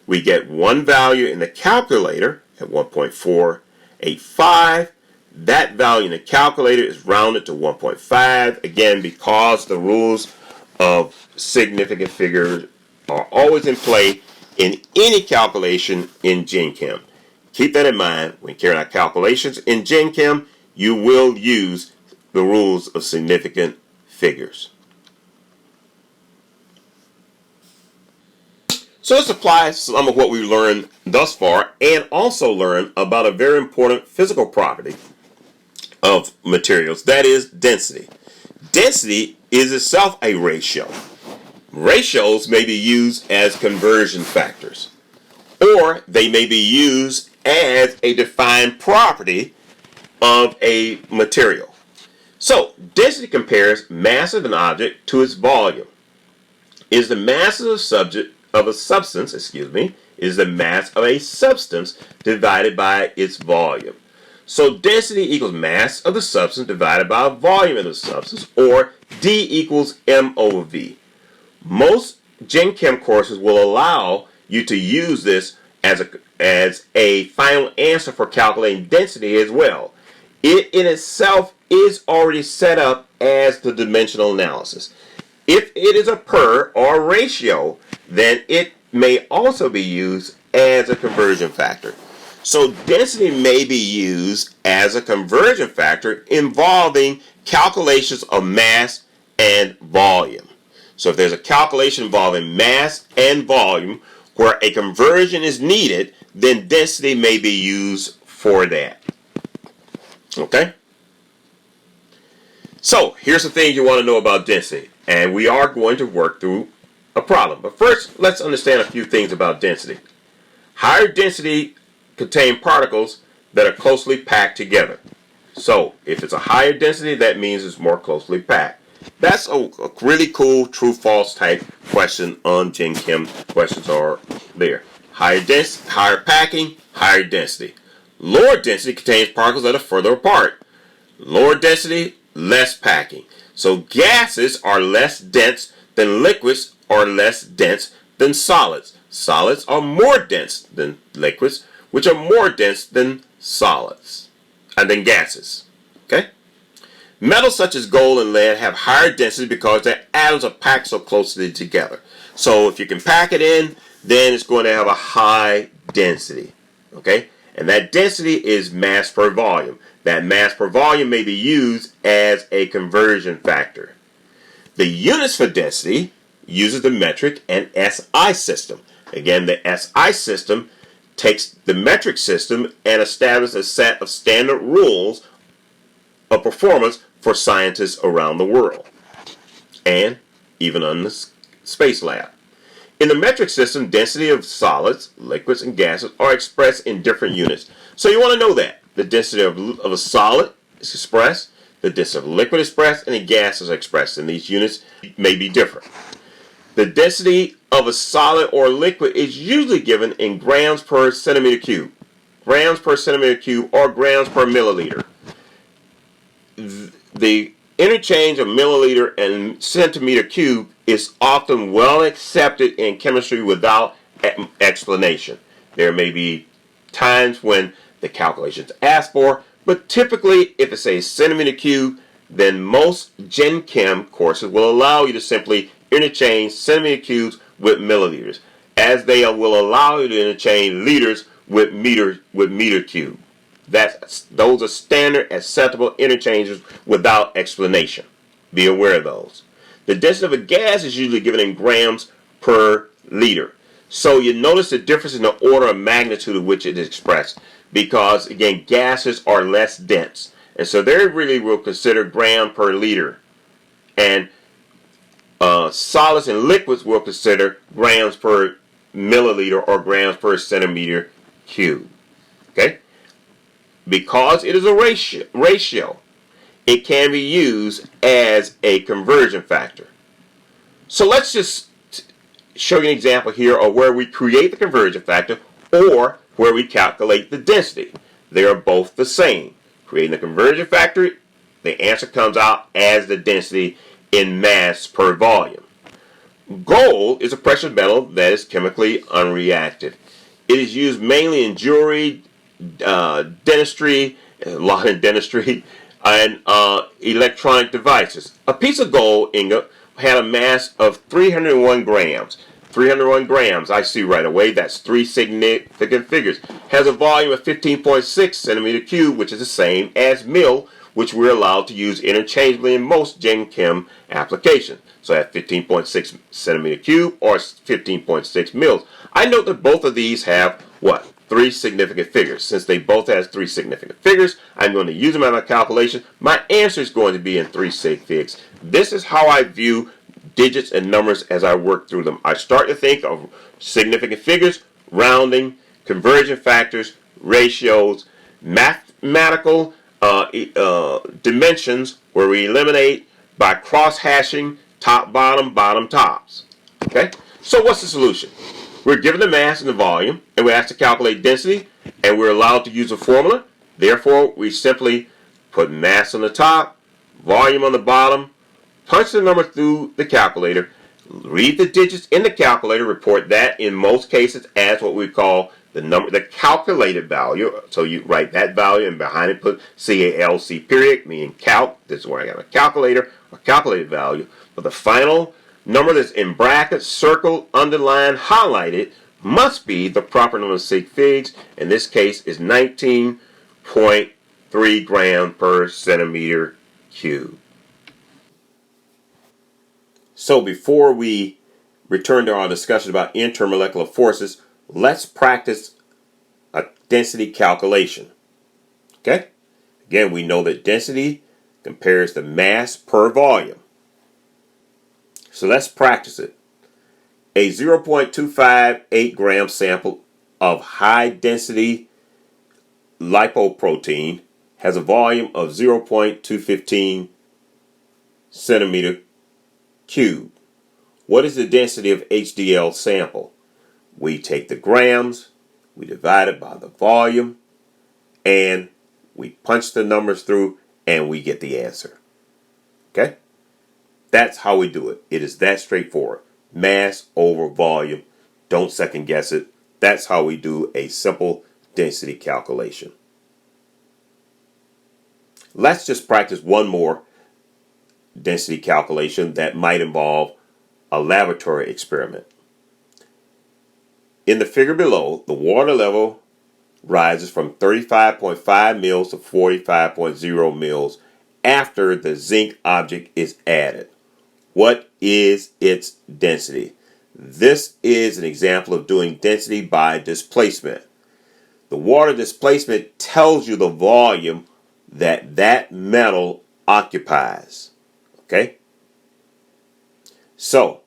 We get one value in the calculator at 1.485. That value in the calculator is rounded to 1.5, again because the rules of significant figures are always in play in any calculation in CHEM. Keep that in mind when carrying out calculations in CHEM. You will use the rules of significant figures. So let's apply some of what we've learned thus far and also learn about a very important physical property of materials, that is density. Density is itself a ratio. Ratios may be used as conversion factors, or they may be used as a defined property of a material. So, density compares mass of an object to its volume. Is the mass of a substance, is the mass of a substance divided by its volume. So, density equals mass of the substance divided by volume of the substance, or D equals M over V. Most Gen Chem courses will allow you to use this as a final answer for calculating density as well. It in itself is already set up as the dimensional analysis. If it is a per or ratio, then it may also be used as a conversion factor. So density may be used as a conversion factor involving calculations of mass and volume. So if there's a calculation involving mass and volume where a conversion is needed, then density may be used for that. Okay? So here's the things you want to know about density. And we are going to work through a problem. But first, let's understand a few things about density. Higher density contain particles that are closely packed together. So if it's a higher density, that means it's more closely packed. That's a really cool true-false type question on Gen Chem. Questions are there. Higher density, higher packing, higher density. Lower density contains particles that are further apart. Lower density, less packing. So gases are less dense than liquids or less dense than solids. Solids are more dense than liquids, which are more dense than solids and than gases. Okay? Metals such as gold and lead have higher density because their atoms are packed so closely together. So if you can pack it in, then it's going to have a high density. Okay? And that density is mass per volume. That mass per volume may be used as a conversion factor. The units for density uses the metric and SI system. Again, the SI system takes the metric system and establishes a set of standard rules of performance for scientists around the world and even on the space lab. In the metric system, density of solids, liquids, and gases are expressed in different units. So you want to know that. The density of a solid is expressed, the density of a liquid is expressed, and the gas is expressed. And these units may be different. The density of a solid or liquid is usually given in grams per centimeter cube. Grams per centimeter cube or grams per milliliter. The interchange of milliliter and centimeter cube is often well accepted in chemistry without explanation. There may be times when the calculations asked for, but typically if it's a centimeter cube, then most Gen Chem courses will allow you to simply interchange centimeter cubes with milliliters, as they will allow you to interchange liters with meter cube. Those are standard acceptable interchanges without explanation. Be aware of those. The density of a gas is usually given in grams per liter. So you notice the difference in the order of magnitude of which it is expressed, because again, gases are less dense, and so they really will consider gram per liter, and solids and liquids will consider grams per milliliter or grams per centimeter cube. Okay? Because it is a ratio, it can be used as a conversion factor. So let's just show you an example here of where we create the conversion factor or where we calculate the density. They are both the same. Creating the conversion factor, the answer comes out as the density in mass per volume. Gold is a precious metal that is chemically unreactive. It is used mainly in jewelry, dentistry, a lot in dentistry, and electronic devices. A piece of gold ingot had a mass of 301 grams. 301 grams, I see right away, that's three significant figures. Has a volume of 15.6 centimeter cube, which is the same as mil, which we're allowed to use interchangeably in most Gen Chem applications. So at 15.6 centimeter cube or 15.6 mils. I note that both of these have what? Three significant figures. Since they both have three significant figures, I'm going to use them in my calculation. My answer is going to be in three sig figs. This is how I view digits and numbers as I work through them. I start to think of significant figures, rounding, conversion factors, ratios, mathematical dimensions where we eliminate by cross-hashing top, bottom, tops. Okay? So what's the solution? We're given the mass and the volume, and we're asked to calculate density, and we're allowed to use a formula. Therefore, we simply put mass on the top, volume on the bottom, punch the number through the calculator, Read the digits in the calculator, report that in most cases as what we call the calculated value. So you write that value and behind it put CALC period, meaning calc. This is where I got a calculator or calculated value. But the final number that's in brackets, circled, underlined, highlighted must be the proper number of sig figs. In this case is 19.3 grams per centimeter cubed. So before we return to our discussion about intermolecular forces, let's practice a density calculation. Okay? Again, we know that density compares the mass per volume. So let's practice it. A 0.258 gram sample of high density lipoprotein has a volume of 0.215 centimeter cubed. What is the density of HDL sample? We take the grams, we divide it by the volume, and we punch the numbers through, and we get the answer. Okay? That's how we do it. It is that straightforward. Mass over volume. Don't second guess it. That's how we do a simple density calculation. Let's just practice one more density calculation that might involve a laboratory experiment. In the figure below, the water level rises from 35.5 mils to 45.0 mils after the zinc object is added. What is its density? This is an example of doing density by displacement. The water displacement tells you the volume that metal occupies. Okay? So,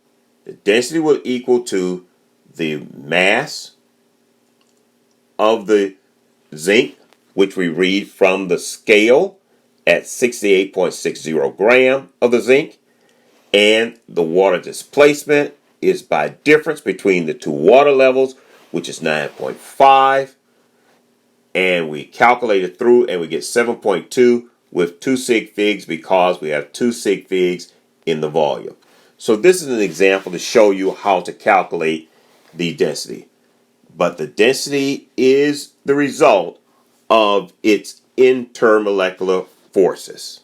the density will equal to the mass of the zinc, which we read from the scale at 68.60 gram of the zinc, and the water displacement is by difference between the two water levels, which is 9.5, and we calculate it through and we get 7.2 with 2 sig figs because we have 2 sig figs in the volume. So this is an example to show you how to calculate the density. But the density is the result of its intermolecular forces.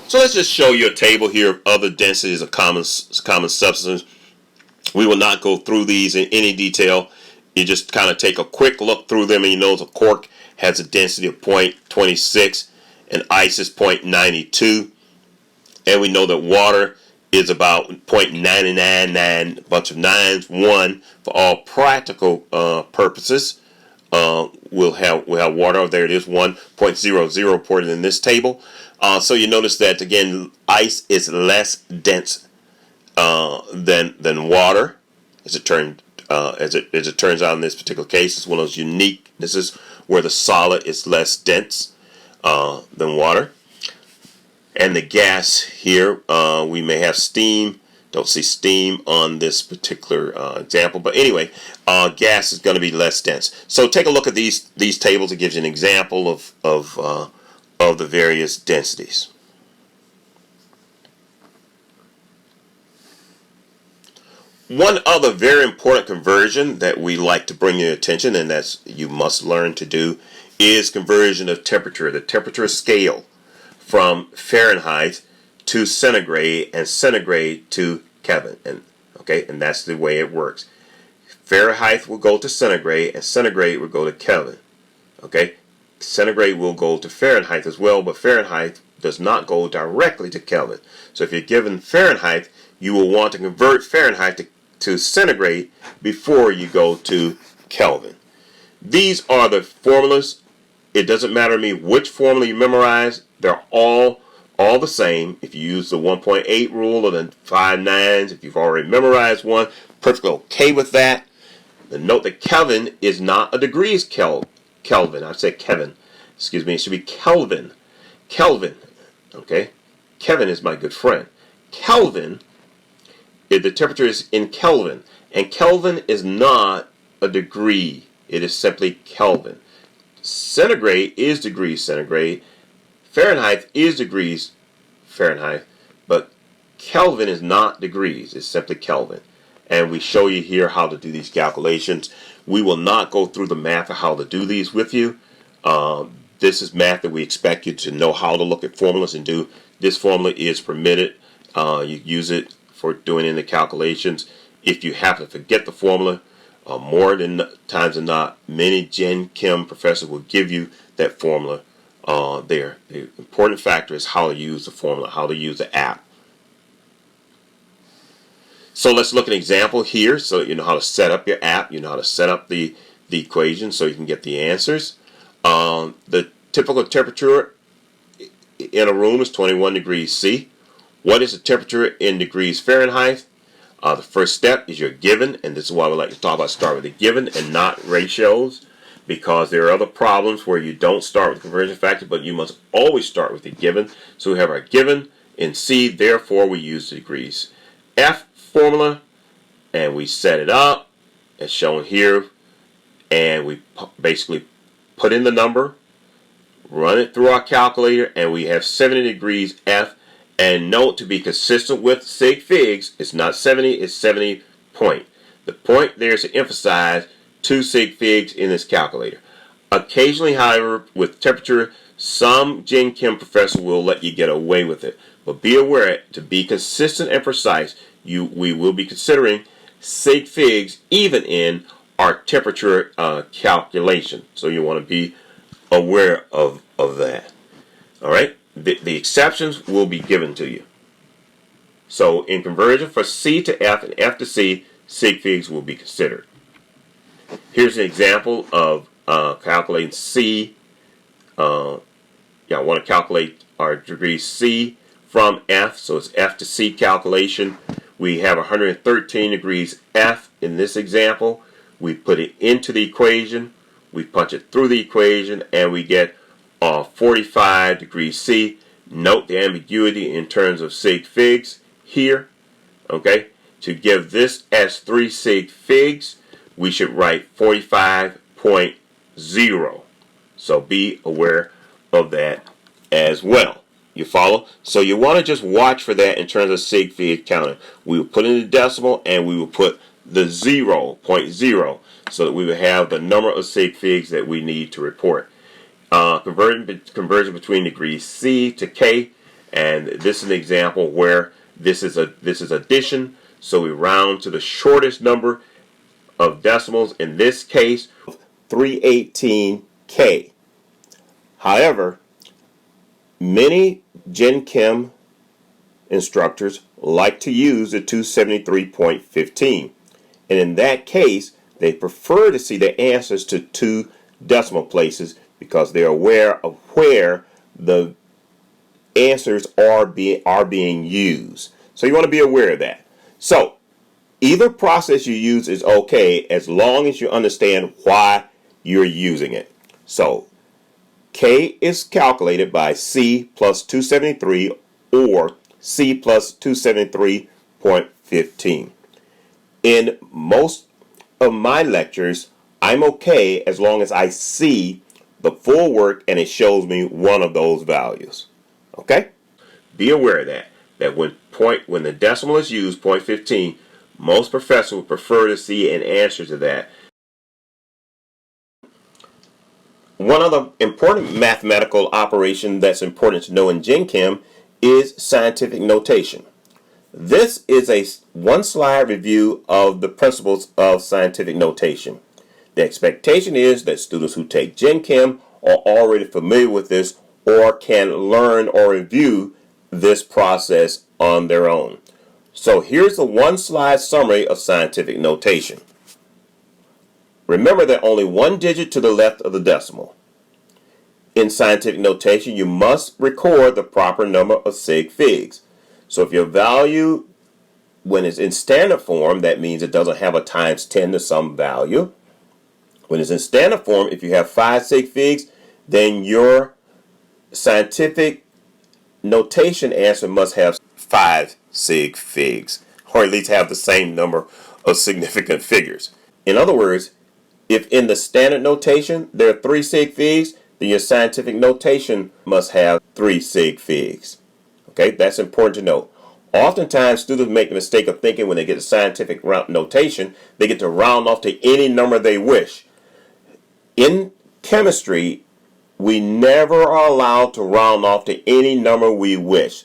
So let's just show you a table here of other densities of common substances. We will not go through these in any detail. You just kind of take a quick look through them and you know the cork has a density of 0.26 and ice is 0.92. And we know that water is about 0.999, a bunch of nines, 1 for all practical purposes. We'll have water. Oh, there it is, 1.00 reported in this table. So you notice that again, ice is less dense than water, as it turns out in this particular case. It's one of those uniquenesses where the solid is less dense than water. And the gas here, we may have steam. Don't see steam on this particular example, but anyway, gas is going to be less dense. So take a look at these tables. It gives you an example of the various densities. One other very important conversion that we like to bring your attention, and that's you must learn to do, is conversion of temperature, the temperature scale from Fahrenheit to centigrade and centigrade to Kelvin. And that's the way it works. Fahrenheit will go to centigrade and centigrade will go to Kelvin. Okay? Centigrade will go to Fahrenheit as well, but Fahrenheit does not go directly to Kelvin. So if you're given Fahrenheit, you will want to convert Fahrenheit to centigrade before you go to Kelvin. These are the formulas. It doesn't matter to me which formula you memorize. They're all the same. If you use the 1.8 rule or the 5 nines, if you've already memorized one, perfectly okay with that. But note that Kelvin is not a degrees Kelvin. I said Kevin. Excuse me. It should be Kelvin. Kelvin. Okay? Kevin is my good friend. Kelvin, the temperature is in Kelvin. And Kelvin is not a degree. It is simply Kelvin. Centigrade is degrees centigrade. Fahrenheit is degrees Fahrenheit, but Kelvin is not degrees, it's simply Kelvin. And we show you here how to do these calculations. We will not go through the math of how to do these with you. This is math that we expect you to know how to look at formulas and do. This formula is permitted. You use it for doing in the calculations. If you happen to forget the formula, more than times than not, many Gen Chem professors will give you that formula there. The important factor is how to use the formula, how to use the app. So let's look at an example here so you know how to set up your app, you know how to set up the equation so you can get the answers. The typical temperature in a room is 21 degrees C. What is the temperature in degrees Fahrenheit? The first step is your given, and this is why we like to talk about start with the given and not ratios, because there are other problems where you don't start with the conversion factor, but you must always start with the given. So we have our given in C, therefore we use the degrees F formula, and we set it up as shown here, and we basically put in the number, run it through our calculator, and we have 70 degrees F. And note, to be consistent with sig figs, it's not 70, it's 70 point. The point there is to emphasize 2 sig figs in this calculator. Occasionally, however, with temperature, some Gen Chem professor will let you get away with it. But be aware, to be consistent and precise, we will be considering sig figs even in our temperature calculation. So you want to be aware of that. All right? The exceptions will be given to you. So in conversion for C to F and F to C, sig figs will be considered. Here's an example of calculating C. I want to calculate our degrees C from F, so it's F to C calculation. We have 113 degrees F in this example. We put it into the equation, we punch it through the equation, and we get 45 degrees C. Note the ambiguity in terms of sig figs here. Okay, to give this as 3 sig figs, we should write 45.0. So be aware of that as well. You follow? So you want to just watch for that in terms of sig fig counting. We will put in the decimal and we will put the 0.0 so that we will have the number of sig figs that we need to report. Conversion between degrees C to K, and this is an example where this is addition, so we round to the shortest number of decimals, in this case 318K. However, many Gen Chem instructors like to use the 273.15, and in that case they prefer to see the answers to 2 decimal places because they're aware of where the answers are being used. So you want to be aware of that. So either process you use is okay as long as you understand why you're using it. So K is calculated by C plus 273 or C plus 273.15. In most of my lectures, I'm okay as long as I see the full work and it shows me one of those values. Okay? Be aware of that when the decimal is used, 0.15, most professors would prefer to see an answer to that. One other important mathematical operation that's important to know in Gen Chem is scientific notation. This is a one-slide review of the principles of scientific notation. The expectation is that students who take Gen Chem are already familiar with this or can learn or review this process on their own. So here's a one-slide summary of scientific notation. Remember that only one digit to the left of the decimal. In scientific notation, you must record the proper number of sig figs. So if your value, when it's in standard form, that means it doesn't have a times 10 to some value. When it's in standard form, if you have 5 sig figs, then your scientific notation answer must have 5 sig figs, or at least have the same number of significant figures. In other words, if in the standard notation there are 3 sig figs, then your scientific notation must have 3 sig figs. Okay? Okay, that's important to note. Oftentimes, students make the mistake of thinking when they get a scientific notation, they get to round off to any number they wish. In chemistry, we never are allowed to round off to any number we wish.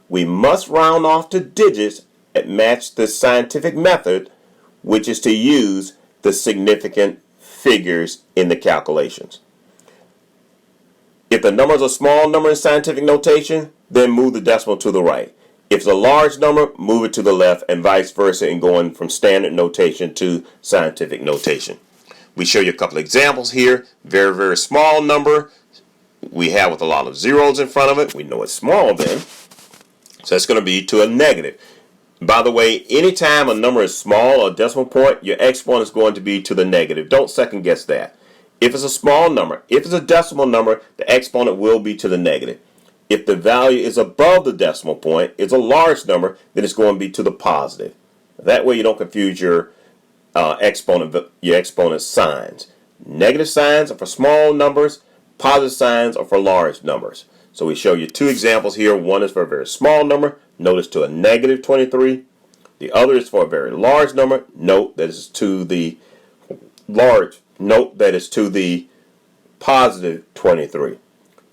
We must round off to digits that match the scientific method, which is to use the significant figures in the calculations. If the number is a small number in scientific notation, then move the decimal to the right. If it's a large number, move it to the left, and vice versa in going from standard notation to scientific notation. We show you a couple of examples here. Very, very small number we have with a lot of zeros in front of it. We know it's small then. So that's going to be to a negative. By the way, anytime a number is small or a decimal point, your exponent is going to be to the negative. Don't second guess that. If it's a small number, if it's a decimal number, the exponent will be to the negative. If the value is above the decimal point, it's a large number, then it's going to be to the positive. That way you don't confuse your exponent signs. Negative signs are for small numbers, positive signs are for large numbers. So we show you two examples here. One is for a very small number, notice to a negative 23. The other is for a very large number, note that is to the positive 23.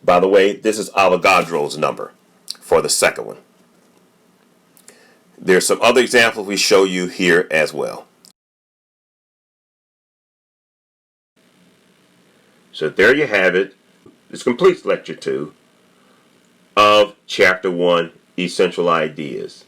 By the way, this is Avogadro's number for the second one. There's some other examples we show you here as well. So there you have it. This completes Lecture 2 of Chapter 1, Essential Ideas.